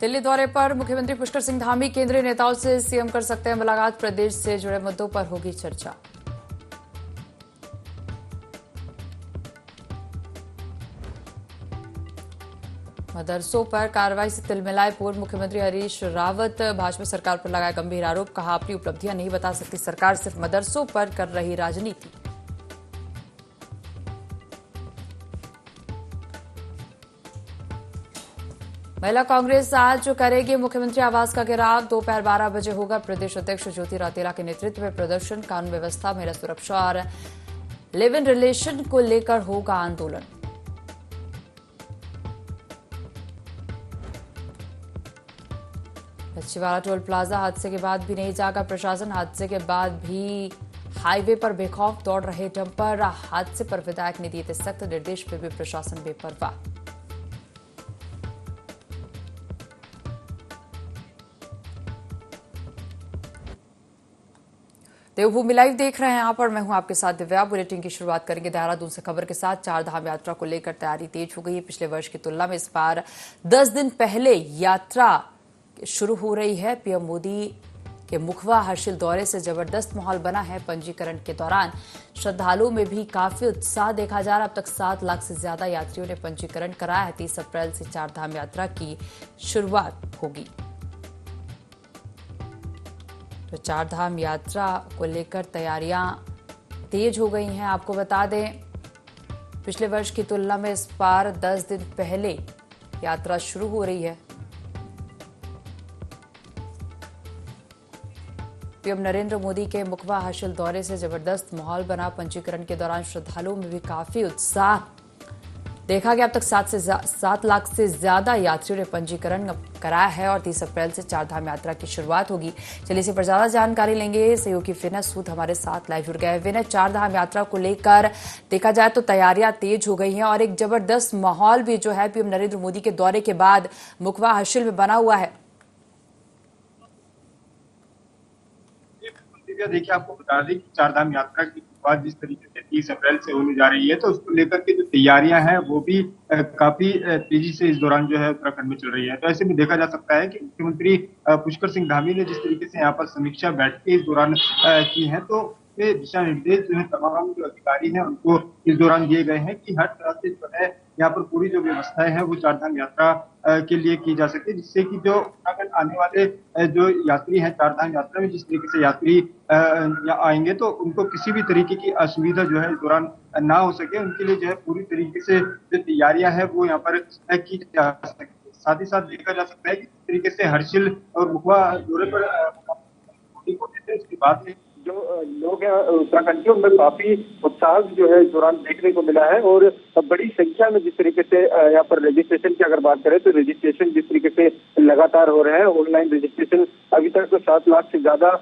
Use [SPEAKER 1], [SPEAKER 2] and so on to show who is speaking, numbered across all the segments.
[SPEAKER 1] दिल्ली दौरे पर मुख्यमंत्री पुष्कर सिंह धामी केंद्रीय नेताओं से सीएम कर सकते हैं मुलाकात। प्रदेश से जुड़े मुद्दों पर होगी चर्चा। मदरसों पर कार्रवाई से तिलमिलाए पूर्व मुख्यमंत्री हरीश रावत। भाजपा सरकार पर लगाया गंभीर आरोप, कहा अपनी उपलब्धियां नहीं बता सकती सरकार, सिर्फ मदरसों पर कर रही राजनीति। महिला कांग्रेस आज जो करेगी मुख्यमंत्री आवास का घेराव। दोपहर 12 बजे होगा। प्रदेश अध्यक्ष ज्योति रौतेला के नेतृत्व में प्रदर्शन। कानून व्यवस्था, महिला सुरक्षा और लिव इन रिलेशन को लेकर होगा आंदोलन। लच्छीवाड़ा टोल प्लाजा हादसे के बाद भी नहीं जागा प्रशासन। हादसे के बाद भी हाईवे पर बेखौफ दौड़ रहे डंपर। हादसे पर विधायक ने दिए थे सख्त निर्देश, फिर भी प्रशासन बेपरवाह। देवभूमि लाइव देख रहे हैं यहां पर, मैं हूं आपके साथ दिव्या। बुलेटिन की शुरुआत करेंगे देहरादून से खबर के साथ। चारधाम यात्रा को लेकर तैयारी तेज हो गई है। पिछले वर्ष की तुलना में इस बार 10 दिन पहले यात्रा शुरू हो रही है। पीएम मोदी के मुखवा हर्षिल दौरे से जबरदस्त माहौल बना है। पंजीकरण के दौरान श्रद्धालुओं में भी काफी उत्साह देखा जा रहा है। अब तक 7 लाख से ज्यादा यात्रियों ने पंजीकरण कराया है। 30 अप्रैल से चारधाम यात्रा की शुरुआत होगी। तो चारधाम यात्रा को लेकर तैयारियां तेज हो गई हैं। आपको बता दें, पिछले वर्ष की तुलना में इस बार 10 दिन पहले यात्रा शुरू हो रही है। पीएम नरेंद्र मोदी के मुखवा हर्षिल दौरे से जबरदस्त माहौल बना। पंजीकरण के दौरान श्रद्धालुओं में भी काफी उत्साह देखा गया। अब तक 7 लाख से ज्यादा यात्रियों ने पंजीकरण कराया है और 30 अप्रैल से चारधाम यात्रा की शुरुआत होगी। चलिए इसी पर ज्यादा जानकारी लेंगे। सहयोगी विनय सूद हमारे साथ लाइव जुड़ गए। विनय, चारधाम यात्रा को लेकर देखा जाए तो तैयारियां तेज हो गई हैं और एक जबरदस्त माहौल भी जो है पीएम नरेंद्र मोदी के दौरे के बाद मुखवा हर्षिल में बना हुआ है।
[SPEAKER 2] देखिए, आपको बता दें कि चारधाम यात्रा की शुरुआत जिस तरीके से 30 अप्रैल से होने जा रही है, तो उसको लेकर के जो तैयारियां हैं वो भी काफी तेजी से इस दौरान जो है उत्तराखंड में चल रही है। तो ऐसे में देखा जा सकता है कि मुख्यमंत्री पुष्कर सिंह धामी ने जिस तरीके से यहाँ पर समीक्षा बैठकें इस दौरान की हैं, तो ये दिशा निर्देश जो है तमाम जो अधिकारी हैं उनको इस दौरान दिए गए हैं कि हर तरह से जो है यहाँ पर पूरी जो व्यवस्थाएं हैं वो चारधाम यात्रा के लिए की जा सके, जिससे कि जो उत्तराखंड आने वाले जो यात्री हैं चारधाम यात्रा में जिस तरीके से यात्री आएंगे तो उनको किसी भी तरीके की असुविधा जो है इस दौरान ना हो सके। उनके लिए जो है पूरी तरीके से जो तैयारियां हैं वो यहाँ पर की जा सके। साथ ही साथ देखा जा सकता है कि किस तरीके से हर्षिल और मुखवा दौरे पर होते थे, उसके बाद में जो लोग हैं उत्तराखंड के उनमें काफी उत्साह जो है इस दौरान देखने को मिला है और बड़ी संख्या में जिस तरीके से यहाँ पर रजिस्ट्रेशन की अगर बात करें तो रजिस्ट्रेशन जिस तरीके से लगातार हो रहे हैं, ऑनलाइन रजिस्ट्रेशन अभी तक तो 7 लाख से ज्यादा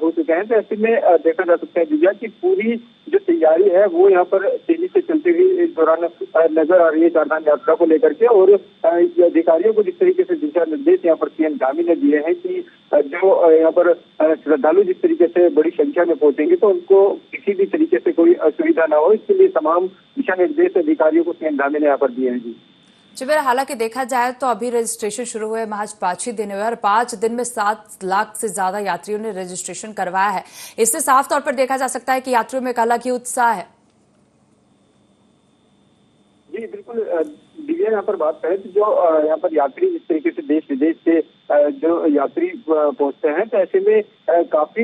[SPEAKER 2] हो चुके हैं। तो ऐसे में देखा जा सकता है दिव्या की पूरी जो तैयारी है वो यहाँ पर तेजी से चलती हुई इस दौरान नजर आ रही है चारधाम यात्रा को लेकर के। और अधिकारियों को जिस तरीके से दिशा निर्देश यहाँ पर सीएम धामी ने दिए हैं कि जो यहाँ पर श्रद्धालु जिस तरीके से बड़ी संख्या में पहुंचेंगे तो उनको किसी भी तरीके से कोई असुविधा ना हो, इसके लिए तमाम दिशा निर्देश अधिकारियों को सीएम धामी ने यहाँ पर दिए हैं। जी
[SPEAKER 1] हालांकि देखा जाए तो अभी रजिस्ट्रेशन शुरू हुए महज 5 ही दिन हुए और 5 दिन में 7 लाख से ज्यादा यात्रियों ने रजिस्ट्रेशन करवाया है। इससे साफ तौर पर देखा जा सकता है कि यात्रियों में एक अलग ही उत्साह है।
[SPEAKER 3] जी बिल्कुल दिव्या, यहाँ पर बात करें तो जो यहाँ पर यात्री जिस तरीके से देश विदेश से जो यात्री पहुंचते हैं तो ऐसे में काफी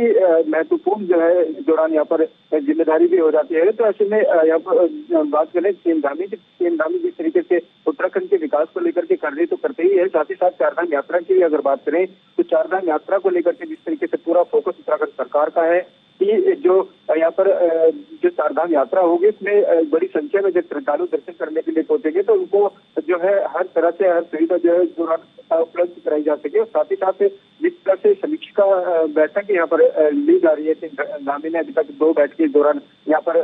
[SPEAKER 3] महत्वपूर्ण जो है इस दौरान यहाँ पर जिम्मेदारी भी हो जाती है। तो ऐसे में यहाँ पर बात करें सीएम धामी जिस तरीके से उत्तराखंड के विकास को लेकर के कर रही तो करते ही है, साथ ही साथ चारधाम यात्रा की अगर बात करें तो चारधाम यात्रा को लेकर के जिस तरीके से पूरा फोकस उत्तराखंड सरकार का है कि जो यहाँ पर जो चारधाम यात्रा होगी इसमें बड़ी संख्या में जब श्रद्धालु दर्शन करने के लिए पहुंचेंगे तो उनको जो है हर तरह से हर सुविधा जो है इस दौरान उपलब्ध कराई जा सके। और साथ ही साथ जिस तरह से समीक्षा बैठक यहाँ पर ली जा रही है, धामी ने अभी तक 2 बैठकें इस दौरान यहाँ पर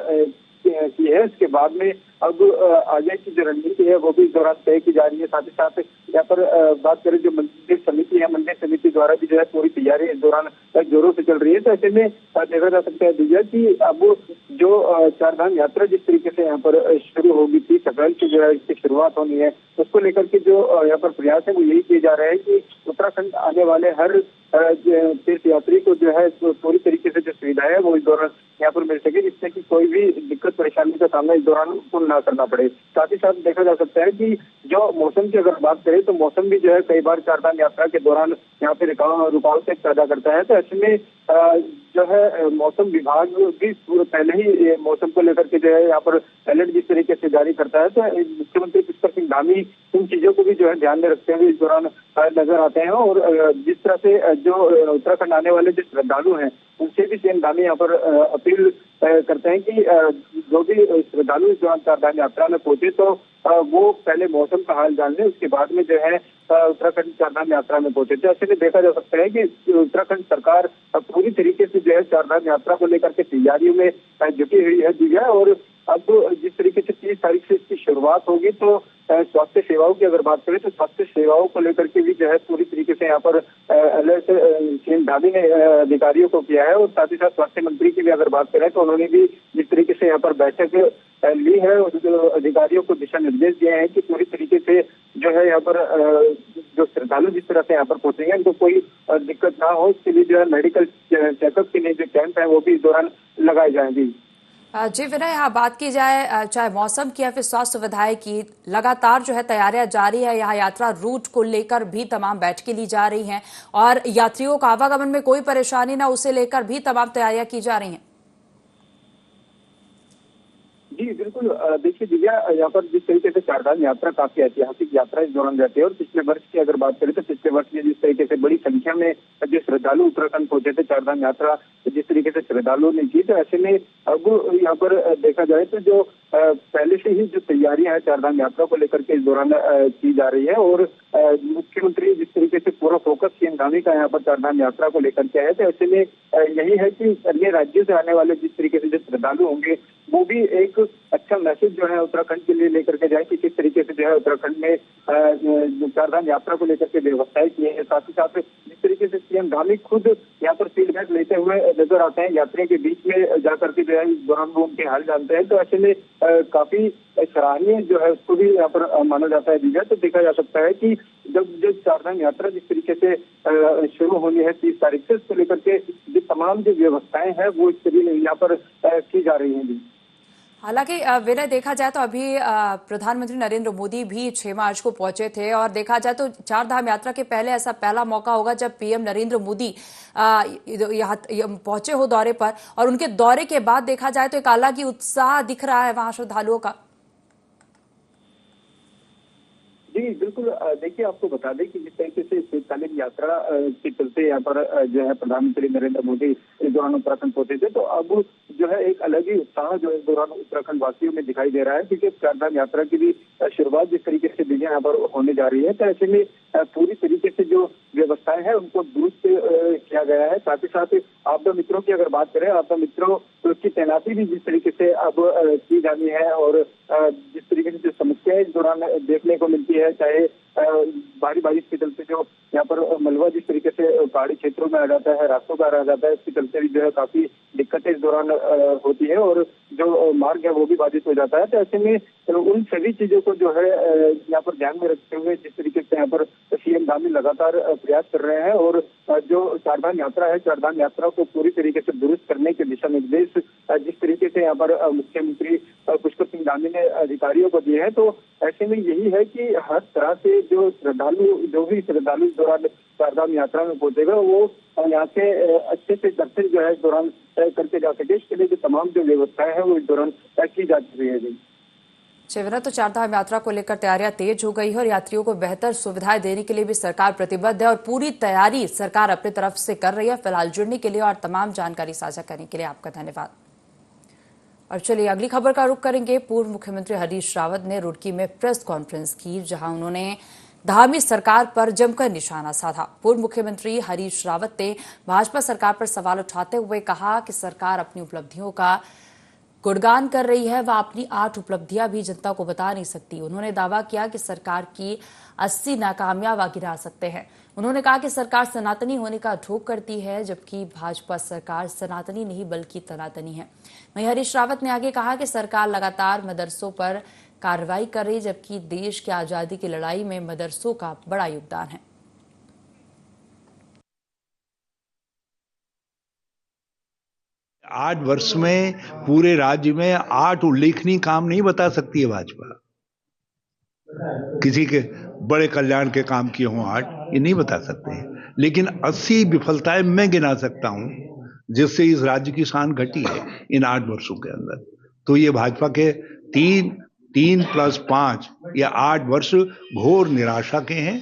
[SPEAKER 3] की है, इसके बाद में अब आगे की जो रणनीति है वो भी इस दौरान तय की जा रही है। साथ ही साथ यहाँ पर बात करें जो मंदिर समिति है, मंदिर समिति द्वारा भी जो है पूरी तैयारी इस दौरान जोरों से चल रही है। तो ऐसे में देखा जा सकता है दिव्या कि अब जो चारधाम यात्रा जिस तरीके से यहाँ पर शुरू होगी 30 अप्रैल से जो है इसकी शुरुआत होनी है, उसको लेकर के जो यहाँ पर प्रयास है वो यही किए जा रहे हैं कि उत्तराखंड आने वाले हर तीर्थ यात्री को जो है पूरी तरीके से जो सुविधा है वो इस दौरान यहाँ पर मिल सके, जिससे कि कोई भी दिक्कत परेशानी का सामना इस दौरान उनको ना करना पड़े। साथ ही साथ देखा जा सकता है कि जो मौसम की अगर बात करें तो मौसम भी जो है कई बार चारधाम यात्रा के दौरान यहाँ पे रुकावटें पैदा करता है। तो ऐसे में जो है मौसम विभाग भी पहले ही मौसम को लेकर के जो है यहाँ पर अलर्ट जिस तरीके से जारी करता है, तो मुख्यमंत्री पुष्कर सिंह धामी इन चीजों को भी जो है ध्यान में रखते हुए इस दौरान नजर आते हैं। और जिस तरह से जो उत्तराखंड आने वाले जो श्रद्धालु हैं उनसे भी सीएम धामी यहाँ पर अपील करते हैं कि जो भी श्रद्धालु इस दौरान चारधाम यात्रा में पहुंचे तो वो पहले मौसम का हाल जान लें, उसके बाद में जो है उत्तराखंड चारधाम यात्रा में पहुंचे। तो ऐसे में देखा जा सकता है कि उत्तराखंड सरकार पूरी तरीके से जो है चारधाम यात्रा को लेकर के तैयारियों में जुटी हुई है दिव्या। और अब जिस तरीके से 30 तारीख से इसकी शुरुआत होगी तो स्वास्थ्य सेवाओं की अगर बात करें तो स्वास्थ्य सेवाओं को लेकर के भी जो है पूरी तरीके से यहाँ पर अलर्ट सीएम धामी ने अधिकारियों को किया है। और साथ ही साथ स्वास्थ्य मंत्री की भी अगर बात करें तो उन्होंने भी जिस तरीके से यहाँ पर बैठक ली है और जो अधिकारियों को दिशा निर्देश दिए हैं कि पूरी तरीके से जो है यहाँ पर जो श्रद्धालु जिस तरह से यहाँ पर पहुंचेंगे उनको कोई दिक्कत ना हो, इसके लिए जो है मेडिकल चेकअप के लिए जो कैंप है वो भी इस दौरान लगाए जाएंगे।
[SPEAKER 1] जी विनय, यहाँ बात की जाए चाहे मौसम की या फिर स्वास्थ्य सुविधाएं की, लगातार जो है तैयारियां जारी है। यहाँ यात्रा रूट को लेकर भी तमाम बैठकें ली जा रही हैं और यात्रियों का आवागमन में कोई परेशानी ना उसे लेकर भी तमाम तैयारियां की जा रही हैं।
[SPEAKER 3] जी बिल्कुल, देखिए दिव्या, यहाँ पर जिस तरीके से चारधाम यात्रा काफी ऐतिहासिक यात्रा इस दौरान रहती है। और पिछले वर्ष की अगर बात करें तो पिछले वर्ष में जिस तरीके से बड़ी संख्या में जो श्रद्धालु उत्तराखंड पहुंचे थे, चारधाम यात्रा जिस तरीके से श्रद्धालुओं ने की, तो ऐसे में अब यहाँ पर देखा जाए तो जो पहले से ही जो तैयारियां हैं चारधाम यात्रा को लेकर के इस दौरान की जा रही है। और मुख्यमंत्री जिस तरीके से पूरा फोकस सीएम धामी का यहाँ पर चारधाम यात्रा को लेकर के है, तो ऐसे में यही है कि अन्य राज्यों से आने वाले जिस तरीके से जो श्रद्धालु होंगे वो भी एक अच्छा मैसेज जो है उत्तराखंड के लिए लेकर के जाए कि किस तरीके से जो है उत्तराखंड में चारधाम यात्रा को लेकर के व्यवस्थाएं की है। साथ ही साथ जिस तरीके से सीएम धामी खुद यहाँ पर फीडबैक लेते हुए नजर आते हैं यात्रियों के बीच में जाकर के जो है इस दौरान वो उनके हाल जानते हैं, तो ऐसे में काफी सराहनीय जो है उसको भी यहाँ पर माना जाता है दिव्या। तो देखा जा सकता है कि जब जो चारधाम यात्रा जिस तरीके से शुरू होनी है 30 तारीख से, उसको लेकर के जो तमाम जो व्यवस्थाएं हैं वो इस तरीके यहाँ पर की जा रही हैं।
[SPEAKER 1] हालांकि विनय, देखा जाए तो अभी प्रधानमंत्री नरेंद्र मोदी भी 6 मार्च को पहुंचे थे और देखा जाए तो चारधाम यात्रा के पहले ऐसा पहला मौका होगा जब पीएम नरेंद्र मोदी यहाँ पहुंचे हो दौरे पर, और उनके दौरे के बाद देखा जाए तो एक अलग ही उत्साह दिख रहा है वहां श्रद्धालुओं का।
[SPEAKER 3] जी बिल्कुल, देखिए आपको बता दें कि जिस तरीके से शीतकालीन यात्रा के चलते यहाँ पर जो है प्रधानमंत्री नरेंद्र मोदी इस दौरान उत्तराखंड पहुंचे थे, तो अब जो है एक अलग ही उत्साह जो इस दौरान उत्तराखंड वासियों में दिखाई दे रहा है, क्योंकि चारधाम यात्रा की भी शुरुआत जिस तरीके से दिव्या यहाँ पर होने जा रही है, तो ऐसे में पूरी तरीके से जो व्यवस्थाएं हैं उनको दुरुस्त किया गया है। साथ ही साथ आपदा मित्रों की अगर बात करें, आपदा मित्रों की तैनाती भी जिस तरीके से अब की जानी है और जिस तरीके से जो समस्याएं इस दौरान देखने को मिलती है, चाहे भारी बारिश के चलते जो यहाँ पर मलबा जिस तरीके से पहाड़ी क्षेत्रों में आ जाता है, रास्तों का रह जाता है, इसके चलते भी जो है काफी दिक्कतें इस दौरान होती है और जो मार्ग है वो भी बाधित हो जाता है। तो ऐसे में उन सभी चीजों को जो है यहाँ पर ध्यान में रखते हुए जिस तरीके से यहाँ पर सीएम धामी लगातार प्रयास कर रहे हैं और जो चारधाम यात्रा है, चारधाम यात्रा को पूरी तरीके से दुरुस्त करने के दिशा निर्देश जिस तरीके से यहाँ पर मुख्यमंत्री पुष्कर सिंह धामी ने अधिकारियों को दिए हैं, तो ऐसे में यही है कि हर तरह से जो भी श्रद्धालु इस दौरान चारधाम यात्रा में पहुंचेगा वो यहाँ से अच्छे से दर्शन जो है इस दौरान करके जा सके, इसके लिए जो तमाम जो व्यवस्थाएं हैं वो इस दौरान की जा चुकी है।
[SPEAKER 1] शिवरा, तो चारधाम यात्रा को लेकर तैयारियां तेज हो गई है और यात्रियों को बेहतर सुविधाएं देने के लिए भी सरकार प्रतिबद्ध है और पूरी तैयारी सरकार अपनी तरफ से कर रही है। फिलहाल जुड़ने के लिए और तमाम जानकारी साझा करने के लिए आपका धन्यवाद। और चलिए अगली खबर का रुख करेंगे। पूर्व मुख्यमंत्री हरीश रावत ने रुड़की में प्रेस कॉन्फ्रेंस की, जहां उन्होंने धामी सरकार पर जमकर निशाना साधा। पूर्व मुख्यमंत्री हरीश रावत ने भाजपा सरकार पर सवाल उठाते हुए कहा कि सरकार अपनी उपलब्धियों का गुणगान कर रही है, वह अपनी 8 उपलब्धियां भी जनता को बता नहीं सकती। उन्होंने दावा किया कि सरकार की 80 नाकामयाब गिरा सकते हैं। उन्होंने कहा कि सरकार सनातनी होने का ढोंग करती है, जबकि भाजपा सरकार सनातनी नहीं बल्कि तनातनी है। वहीं हरीश रावत ने आगे कहा कि सरकार लगातार मदरसों पर कार्रवाई कर रही, जबकि देश की आजादी की लड़ाई में मदरसों का बड़ा योगदान है।
[SPEAKER 4] 8 वर्ष में पूरे राज्य में 8 उल्लेखनीय काम नहीं बता सकती है भाजपा। किसी के बड़े कल्याण के काम किए हों 8, ये नहीं बता सकते हैं, लेकिन 80 विफलताएं मैं गिना सकता हूं जिससे इस राज्य की शान घटी है इन 8 वर्षों के अंदर। तो ये भाजपा के 3 + 5 या 8 वर्ष घोर निराशा के हैं।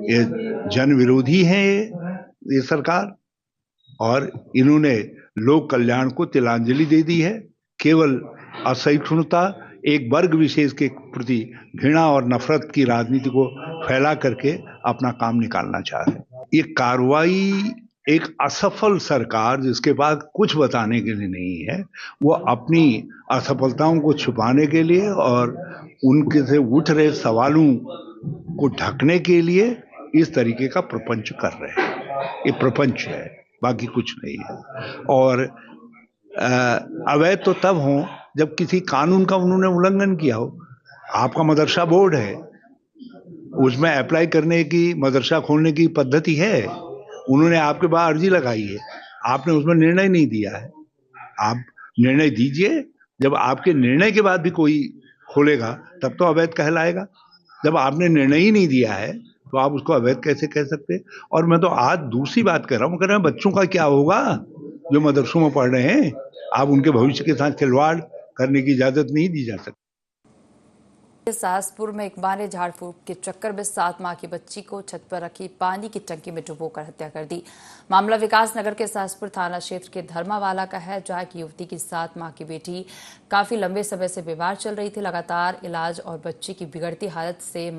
[SPEAKER 4] ये जन विरोधी है ये सरकार, और इन्होंने लोक कल्याण को तिलांजलि दे दी है। केवल असहिष्णुता, एक वर्ग विशेष के प्रति घृणा और नफरत की राजनीति को फैला करके अपना काम निकालना चाह रहे हैं। ये कार्रवाई एक असफल सरकार जिसके पास कुछ बताने के लिए नहीं है, वो अपनी असफलताओं को छुपाने के लिए और उनके से उठ रहे सवालों को ढकने के लिए इस तरीके का प्रपंच कर रहे हैं। ये प्रपंच है, बाकी कुछ नहीं है। और अवैध तो तब हो जब किसी कानून का उन्होंने उल्लंघन किया हो। आपका मदरसा बोर्ड है, उसमें अप्लाई करने की, मदरसा खोलने की पद्धति है। उन्होंने आपके पास अर्जी लगाई है, आपने उसमें निर्णय नहीं दिया है। आप निर्णय दीजिए। जब आपके निर्णय के बाद भी कोई खोलेगा तब तो अवैध कहलाएगा। जब आपने निर्णय ही नहीं दिया है तो आप उसको अवैध कैसे कह सकते हैं? और मैं तो आज दूसरी बात कर रहा हूँ, कह रहे हैं बच्चों का क्या होगा जो मदरसों में पढ़ रहे हैं। आप उनके भविष्य के साथ खिलवाड़ करने की इजाजत नहीं दी जा सकती।
[SPEAKER 1] सासपुर में एक मां ने झाड़ फूक के चक्कर में 7 माह की बच्ची को छत पर रखी पानी की टंकी में डुबोकर हत्या कर दी। मामला विकास नगर के सासपुर थाना क्षेत्र के धर्मावाला का है, जहां की युवती की 7 माह की बेटी काफी लंबे समय से बीमार चल रही थी। लगातार इलाज और बच्ची की बिगड़ती हालत से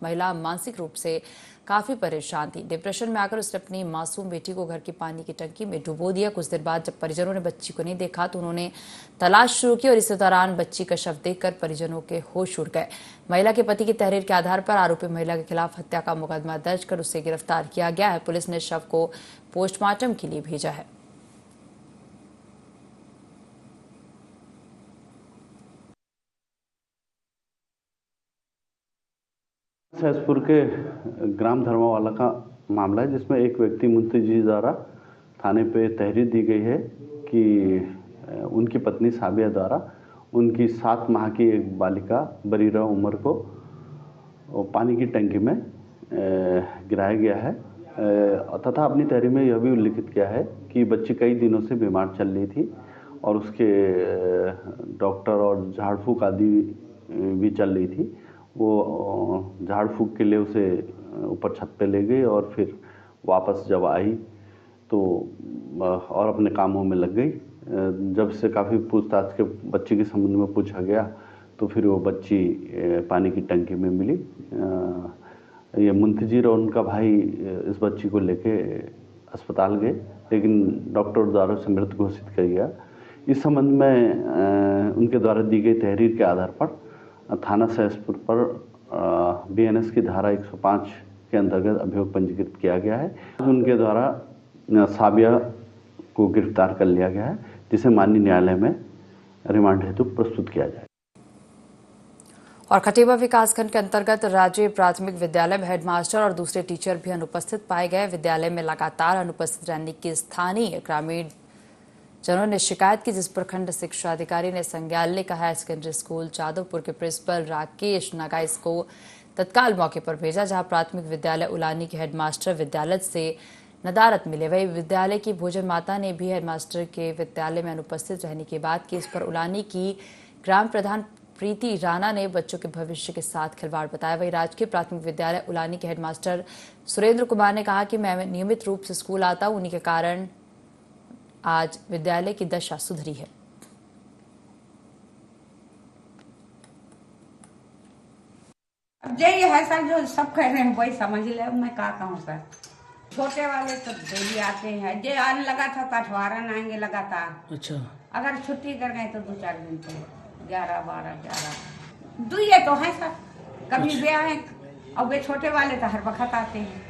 [SPEAKER 1] महिला मानसिक रूप से काफी परेशान थी। डिप्रेशन में आकर उसने अपनी मासूम बेटी को घर की पानी की टंकी में डुबो दिया। कुछ देर बाद जब परिजनों ने बच्ची को नहीं देखा तो उन्होंने तलाश शुरू की और इसी दौरान बच्ची का शव देखकर परिजनों के होश उड़ गए। महिला के पति की तहरीर के आधार पर आरोपी महिला के खिलाफ हत्या का मुकदमा दर्ज कर उसे गिरफ्तार किया गया है। पुलिस ने शव को पोस्टमार्टम के लिए भेजा है।
[SPEAKER 5] सहसपुर के ग्राम धर्मावाला का मामला है, जिसमें एक व्यक्ति मुंतजी द्वारा थाने पे तहरीर दी गई है कि उनकी पत्नी साबिया द्वारा उनकी 7 माह की एक बालिका बरीरा उमर को पानी की टंकी में गिराया गया है तथा अपनी तहरीर में यह भी उल्लिखित किया है कि बच्ची कई दिनों से बीमार चल रही थी और उसके डॉक्टर और झाड़ फूक आदि भी चल रही थी। वो झाड़ फूक के लिए उसे ऊपर छत पे ले गई और फिर वापस जब आई तो और अपने कामों में लग गई। जब से काफ़ी पूछताछ के बच्ची के संबंध में पूछा गया तो फिर वो बच्ची पानी की टंकी में मिली। ये मुंतजीर और उनका भाई इस बच्ची को लेके अस्पताल गए, लेकिन डॉक्टर द्वारा उसे मृत घोषित कर गया। इस संबंध में उनके द्वारा दी गई तहरीर के आधार पर थाना सहसपुर पर BNS की धारा 105 के अंतर्गत अभियोग पंजीकृत किया गया है। उनके द्वारा साबिया को गिरफ्तार कर लिया गया है, जिसे माननीय न्यायालय में रिमांड हेतु प्रस्तुत किया जाए।
[SPEAKER 1] और खटेवा विकासखंड के अंतर्गत राज्य प्राथमिक विद्यालय में हेडमास्टर और दूसरे टीचर भी अनुपस्थित पाए गए। विद्यालय में लगातार अनुपस्थित रहने की स्थानीय ग्रामीण जनों ने शिकायत की, जिस पर खंड शिक्षा अधिकारी ने संज्ञान लेकर हायर सेकेंडरी स्कूल जादवपुर के प्रिंसिपल राकेश नागाइस को तत्काल मौके पर भेजा, जहां प्राथमिक विद्यालय उलानी के हेडमास्टर विद्यालय से नदारत मिले। वही विद्यालय की भोजन माता ने भी हेडमास्टर के विद्यालय में अनुपस्थित रहने की बात की। इस पर उलानी की ग्राम प्रधान प्रीति राणा ने बच्चों के भविष्य के साथ खिलवाड़ बताया। वही राजकीय प्राथमिक विद्यालय उलानी के हेडमास्टर सुरेंद्र कुमार ने कहा कि मैं नियमित रूप से स्कूल आता हूं, उन्हीं के कारण आज विद्यालय की दशा सुधरी है।
[SPEAKER 6] अब यही है सर, जो सब कह रहे हैं वही समझ ले। मैं क्या कहूँ सर, छोटे वाले तो डेली आते हैं, जो आने लगा था 18 आएंगे लगातार।
[SPEAKER 7] अच्छा।
[SPEAKER 6] अगर छुट्टी कर गए तो 2-4 दिन तो 11, 12, 11 दुए तो है सर, कभी वे आए और वे छोटे वाले तो हर वक्त आते हैं।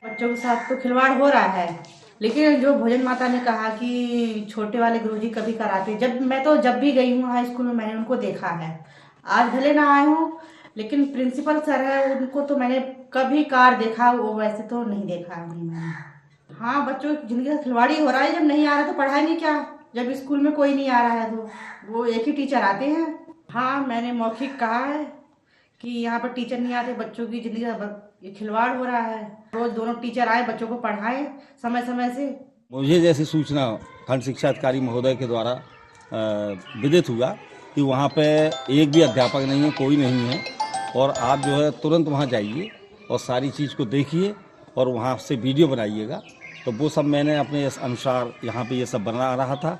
[SPEAKER 7] बच्चों के साथ तो खिलवाड़ हो रहा है, लेकिन जो भोजन माता ने कहा कि छोटे वाले गुरुजी कभी कराते, जब भी गई हूँ हाई स्कूल में मैंने उनको देखा है। आज भले ना आए हूँ, लेकिन प्रिंसिपल सर है उनको तो मैंने कभी कार देखा, वो वैसे तो नहीं देखा है मैंने। हाँ, बच्चों की जिंदगी का खिलवाड़ी हो रहा है। जब नहीं आ रहा तो पढ़ाएंगे क्या? जब स्कूल में कोई नहीं आ रहा है तो वो एक ही टीचर आते हैं। हाँ, मैंने मौखिक कहा है कि यहाँ पर टीचर नहीं आते, बच्चों की जिंदगी का ये खिलवाड़ हो रहा है। रोज दोनों टीचर आए, बच्चों को पढ़ाएं समय समय से।
[SPEAKER 8] मुझे जैसी सूचना खंड शिक्षा अधिकारी महोदय के द्वारा विदित हुआ कि वहाँ पे एक भी अध्यापक नहीं है, कोई नहीं है, और आप जो है तुरंत वहाँ जाइए और सारी चीज़ को देखिए और वहाँ से वीडियो बनाइएगा। तो वो सब मैंने अपने अनुसार यहाँ पे ये सब बना रहा था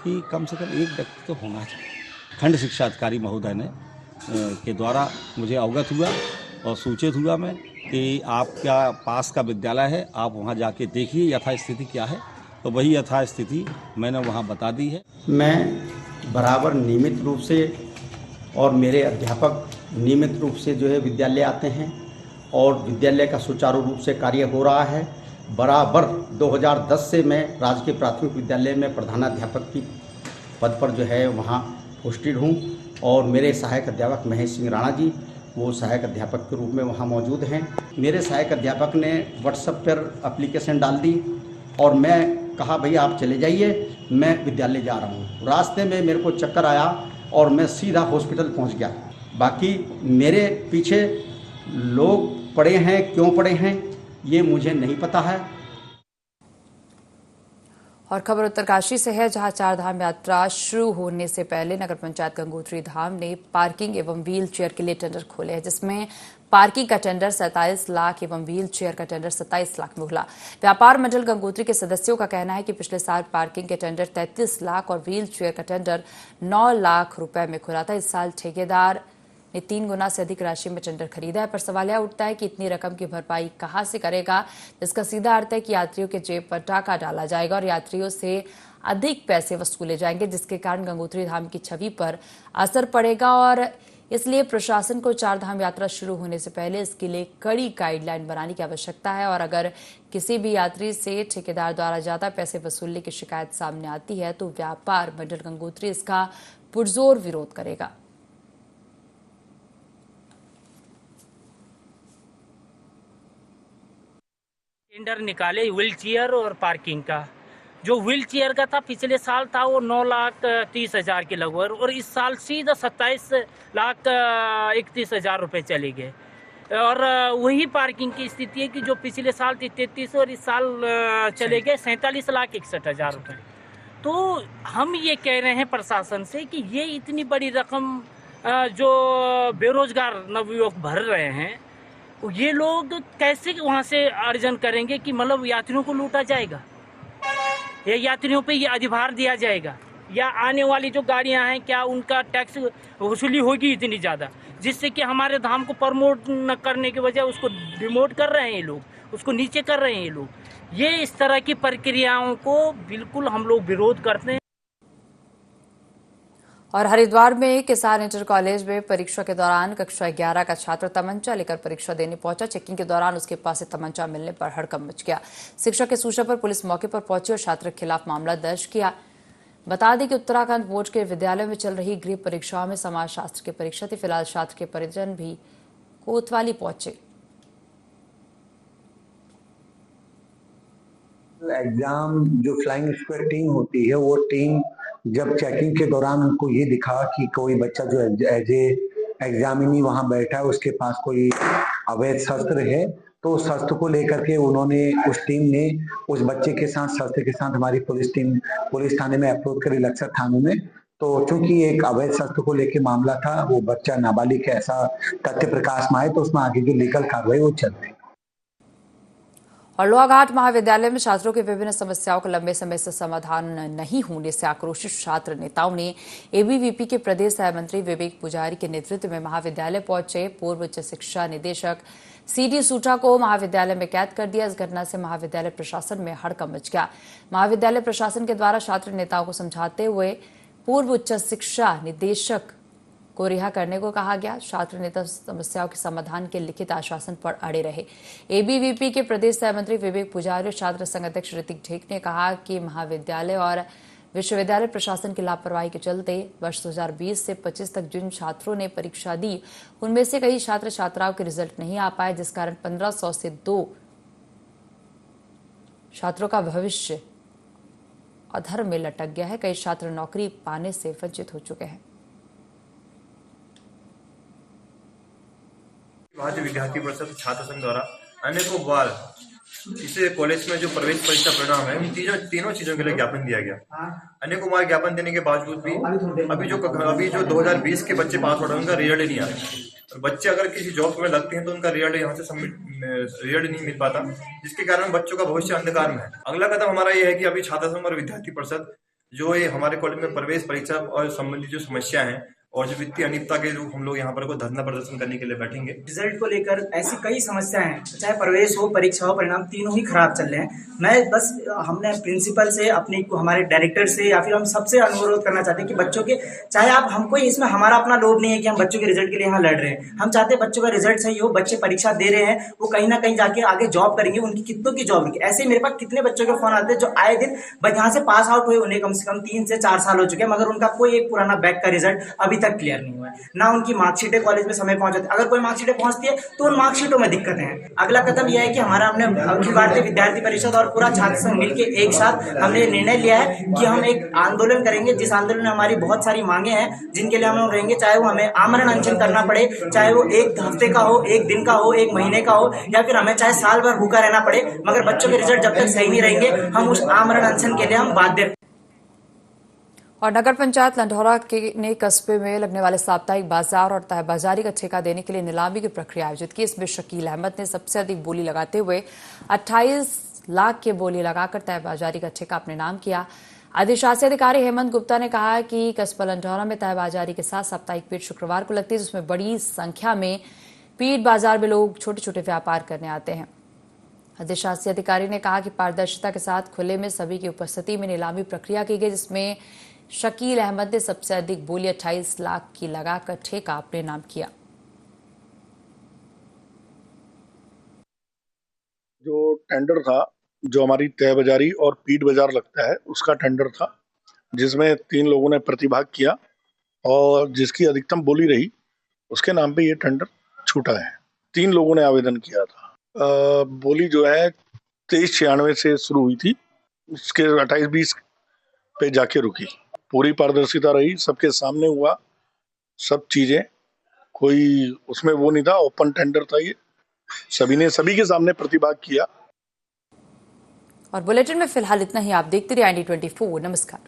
[SPEAKER 8] कि कम से कम एक व्यक्ति तो होना चाहिए। खंड शिक्षा अधिकारी महोदय ने के द्वारा मुझे अवगत हुआ और सूचित हुआ मैं कि आपका पास का विद्यालय है, आप वहाँ जाके देखिए यथा स्थिति क्या है। तो वही यथा स्थिति मैंने वहाँ बता दी है।
[SPEAKER 9] मैं बराबर नियमित रूप से और मेरे अध्यापक नियमित रूप से जो है विद्यालय आते हैं और विद्यालय का सुचारू रूप से कार्य हो रहा है। बराबर 2010 से मैं राजकीय प्राथमिक विद्यालय में प्रधानाध्यापक की पद पर जो है वहाँ पोस्टेड हूँ और मेरे सहायक अध्यापक महेश सिंह राणा जी वो सहायक अध्यापक के रूप में वहाँ मौजूद हैं। मेरे सहायक अध्यापक ने व्हाट्सएप पर एप्लीकेशन डाल दी और मैं कहा भैया आप चले जाइए, मैं विद्यालय जा रहा हूँ। रास्ते में मेरे को चक्कर आया और मैं सीधा हॉस्पिटल पहुँच गया। बाकी मेरे पीछे लोग पड़े हैं, क्यों पड़े हैं ये मुझे नहीं पता है।
[SPEAKER 1] और खबर उत्तरकाशी से है, जहां चार धाम यात्रा शुरू होने से पहले नगर पंचायत गंगोत्री धाम ने पार्किंग एवं व्हील चेयर के लिए टेंडर खोले हैं, जिसमें पार्किंग का टेंडर 27 लाख एवं व्हील चेयर का टेंडर 27 लाख में खुला। व्यापार मंडल गंगोत्री के सदस्यों का कहना है कि पिछले साल पार्किंग के टेंडर 33 लाख और व्हील चेयर का टेंडर 9 लाख रुपए में खुला था। इस साल ठेकेदार ने 3 गुना से अधिक राशि में टेंडर खरीदा है, पर सवाल यह उठता है कि इतनी रकम की भरपाई कहां से करेगा, जिसका सीधा अर्थ है कि यात्रियों के जेब पर टाका डाला जाएगा और यात्रियों से अधिक पैसे वसूले जाएंगे, जिसके कारण गंगोत्री धाम की छवि पर असर पड़ेगा। और इसलिए प्रशासन को चार धाम यात्रा शुरू होने से पहले इसके लिए कड़ी गाइडलाइन बनाने की आवश्यकता है। और अगर किसी भी यात्री से ठेकेदार द्वारा ज्यादा पैसे वसूलने की शिकायत सामने आती है तो व्यापार मंडल गंगोत्री इसका पुरजोर विरोध करेगा।
[SPEAKER 10] टेंडर निकाले व्हील चेयर और पार्किंग का। जो व्हील चेयर का था पिछले साल था वो 9,30,000 के लगभग, और इस साल सीधा 27,31,000 रुपए चले गए। और वही पार्किंग की स्थिति है कि जो पिछले साल थी 33 और इस साल चले गए 47,61,000 रुपए। तो हम ये कह रहे हैं प्रशासन से कि ये इतनी बड़ी रकम जो बेरोजगार नवयुवक भर रहे हैं, ये लोग कैसे वहाँ से अर्जन करेंगे कि मतलब यात्रियों को लूटा जाएगा या यात्रियों पे ये अधिभार दिया जाएगा, या आने वाली जो गाड़ियाँ हैं क्या उनका टैक्स वसूली होगी इतनी ज़्यादा, जिससे कि हमारे धाम को प्रमोट न करने की वजह उसको डिमोट कर रहे हैं ये लोग, उसको नीचे कर रहे हैं ये लोग। ये इस तरह की प्रक्रियाओं को बिल्कुल हम लोग विरोध करते हैं।
[SPEAKER 1] और हरिद्वार में किसान इंटर कॉलेज में परीक्षा के दौरान कक्षा 11 का छात्र तमंचा लेकर परीक्षा देने पहुंचा। चेकिंग के दौरान उसके पास से तमंचा मिलने पर हड़कंप मच गया। शिक्षक के सूचना पर पुलिस मौके पर पहुंची और छात्र के खिलाफ मामला दर्ज किया। बता दें कि उत्तराखंड बोर्ड के विद्यालय में चल रही गृह परीक्षाओं में समाजशास्त्र की परीक्षा थी। फिलहाल छात्र के परिजन भी कोतवाली पहुंचे।
[SPEAKER 11] एग्जाम जो फ्लाइंग स्क्वाड टीम होती है, वो टीम जब चेकिंग के दौरान उनको ये दिखा कि कोई बच्चा जो एज एग्जामिनी वहां बैठा है उसके पास कोई अवैध शस्त्र है, तो शस्त्र को लेकर के उन्होंने उस टीम ने उस बच्चे के साथ शस्त्र के साथ हमारी पुलिस थाने में अप्रोच करी, लक्सर थानों में। तो चूंकि एक अवैध शस्त्र को लेकर मामला था, वो बच्चा नाबालिग है ऐसा तथ्य प्रकाश में आए, तो उसमें आगे जो लीगल कार्रवाई वो चल रही।
[SPEAKER 1] और लोहाघाट महाविद्यालय में छात्रों की विभिन्न समस्याओं का लंबे समय से समाधान नहीं होने से आक्रोशित छात्र नेताओं ने एबीवीपी के प्रदेश सह मंत्री विवेक पुजारी के नेतृत्व में महाविद्यालय पहुंचे। पूर्व उच्च शिक्षा निदेशक सीडी सूटा को महाविद्यालय में कैद कर दिया। इस घटना से महाविद्यालय प्रशासन में हड़कंप मच गया। महाविद्यालय प्रशासन के द्वारा छात्र नेताओं को समझाते हुए पूर्व उच्च शिक्षा निदेशक को रिहा करने को कहा गया। छात्र नेता समस्याओं के समाधान के लिखित आश्वासन पर अड़े रहे। एबीवीपी के प्रदेश सह मंत्री विवेक पुजारी और छात्र संघ अध्यक्ष ऋतिक ढेक ने कहा कि महाविद्यालय और विश्वविद्यालय प्रशासन की लापरवाही के चलते वर्ष 2020 से 25 तक जिन छात्रों ने परीक्षा दी उनमें से कई छात्र छात्राओं के रिजल्ट नहीं आ पाए, जिस कारण 1500 से 2 छात्रों का भविष्य अधर में लटक गया है। कई छात्र नौकरी पाने से वंचित हो चुके हैं।
[SPEAKER 12] भारतीय विद्यार्थी परिषद छात्र संघ द्वारा अनेकों बार इसे कॉलेज में जो प्रवेश परीक्षा परिणाम है उन तीनों चीजों के लिए ज्ञापन दिया गया। अनेकों बार ज्ञापन देने के बावजूद भी अभी जो 2020 के बच्चे पास हो रहे हैं उनका रिजल्ट नहीं आ रहा। बच्चे अगर किसी जॉब में लगते हैं तो उनका रिजल्ट यहाँ से रिजल्ट नहीं मिल पाता, जिसके कारण बच्चों का भविष्य अंधकार में है। अगला कदम हमारा ये है कि अभी छात्र संघ और विद्यार्थी परिषद जो ये हमारे कॉलेज में प्रवेश परीक्षा और संबंधित जो समस्या है और जो वित्तीय अनियमितता के रूप हम लोग यहाँ पर धरना प्रदर्शन करने के लिए बैठेंगे।
[SPEAKER 13] रिजल्ट को लेकर ऐसी कई समस्याएं हैं, चाहे प्रवेश हो, परीक्षा हो, परिणाम तीनों ही खराब चल रहे हैं। मैं बस हमने प्रिंसिपल से हमारे डायरेक्टर से या फिर हम सबसे अनुरोध करना चाहते हैं कि बच्चों के, चाहे आप हमको इसमें हमारा अपना लोभ नहीं है कि हम बच्चों के रिजल्ट के लिए यहाँ लड़ रहे हैं। हम चाहते हैं बच्चों का रिजल्ट सही हो, बच्चे परीक्षा दे रहे हैं, वो कहीं ना कहीं जाके आगे जॉब करेंगे, उनकी कितनों की जॉब होगी। ऐसे मेरे पास कितने बच्चों के फोन आते हैं जो आए दिन यहाँ से पास आउट हुए, उन्हें कम से कम 3 से 4 साल हो चुके हैं, मगर उनका कोई एक पुराना बैक का रिजल्ट अभी तक क्लियर नहीं हुआ है, ना उनकी मार्कशीटें कॉलेज में समय पहुंचाती। अगर कोई मार्कशीटें पहुंचती है तो उन मार्कशीटों में दिक्कतें हैं। अगला कदम यह है कि हमारा हमने अखिल भारतीय विद्यार्थी परिषद और पूरा छात्र संघ मिलकर एक साथ हमने निर्णय लिया है कि हम एक आंदोलन करेंगे, जिस आंदोलन में हमारी बहुत सारी मांगे हैं जिनके लिए हम लोग रहेंगे, चाहे वो हमें आमरण अनशन करना पड़े, चाहे वो 1 हफ्ते का हो, 1 दिन का हो, 1 महीने का हो, या फिर हमें चाहे साल भर भूखा रहना पड़े, मगर बच्चों के रिजल्ट जब तक सही नहीं रहेंगे हम उस आमरण अनशन के लिए हम बाध्य।
[SPEAKER 1] और नगर पंचायत लंढौरा ने कस्बे में लगने वाले साप्ताहिक बाजार और तय बाजारी का ठेका देने के लिए नीलामी की प्रक्रिया आयोजित की। इसमें शकील अहमद ने सबसे अधिक बोली लगाते हुए 28 लाख की बोली लगाकर तय बाजारी का ठेका अपने नाम किया। अधिशासी अधिकारी हेमंत गुप्ता ने कहा कि कस्बा लंढौरा में तय बाजारी के साथ साप्ताहिक पीठ शुक्रवार को लगती है, जिसमें बड़ी संख्या में पीठ बाजार में लोग छोटे छोटे व्यापार करने आते हैं। अधिशासी अधिकारी ने कहा कि पारदर्शिता के साथ खुले में सभी की उपस्थिति में नीलामी प्रक्रिया की गई, जिसमें शकील अहमद ने सबसे अधिक बोली 28 लाख की लगाकर ठेका अपने नाम किया।
[SPEAKER 14] जो टेंडर था, जो हमारी तय बाजारी और पीठ बाजार लगता है, उसका टेंडर था, जिसमें 3 लोगों ने प्रतिभाग किया और जिसकी अधिकतम बोली रही उसके नाम पे ये टेंडर छूटा है। 3 लोगों ने आवेदन किया था। बोली जो है 2396 से शुरू हुई थी, उसके 28-20 पे जाके रुकी। पूरी पारदर्शिता रही, सबके सामने हुआ सब चीजें, कोई उसमें वो नहीं था, ओपन टेंडर था ये, सभी के सामने प्रतिभाग किया।
[SPEAKER 1] और बुलेटिन में फिलहाल इतना ही। आप देखते रहिए IND24। नमस्कार।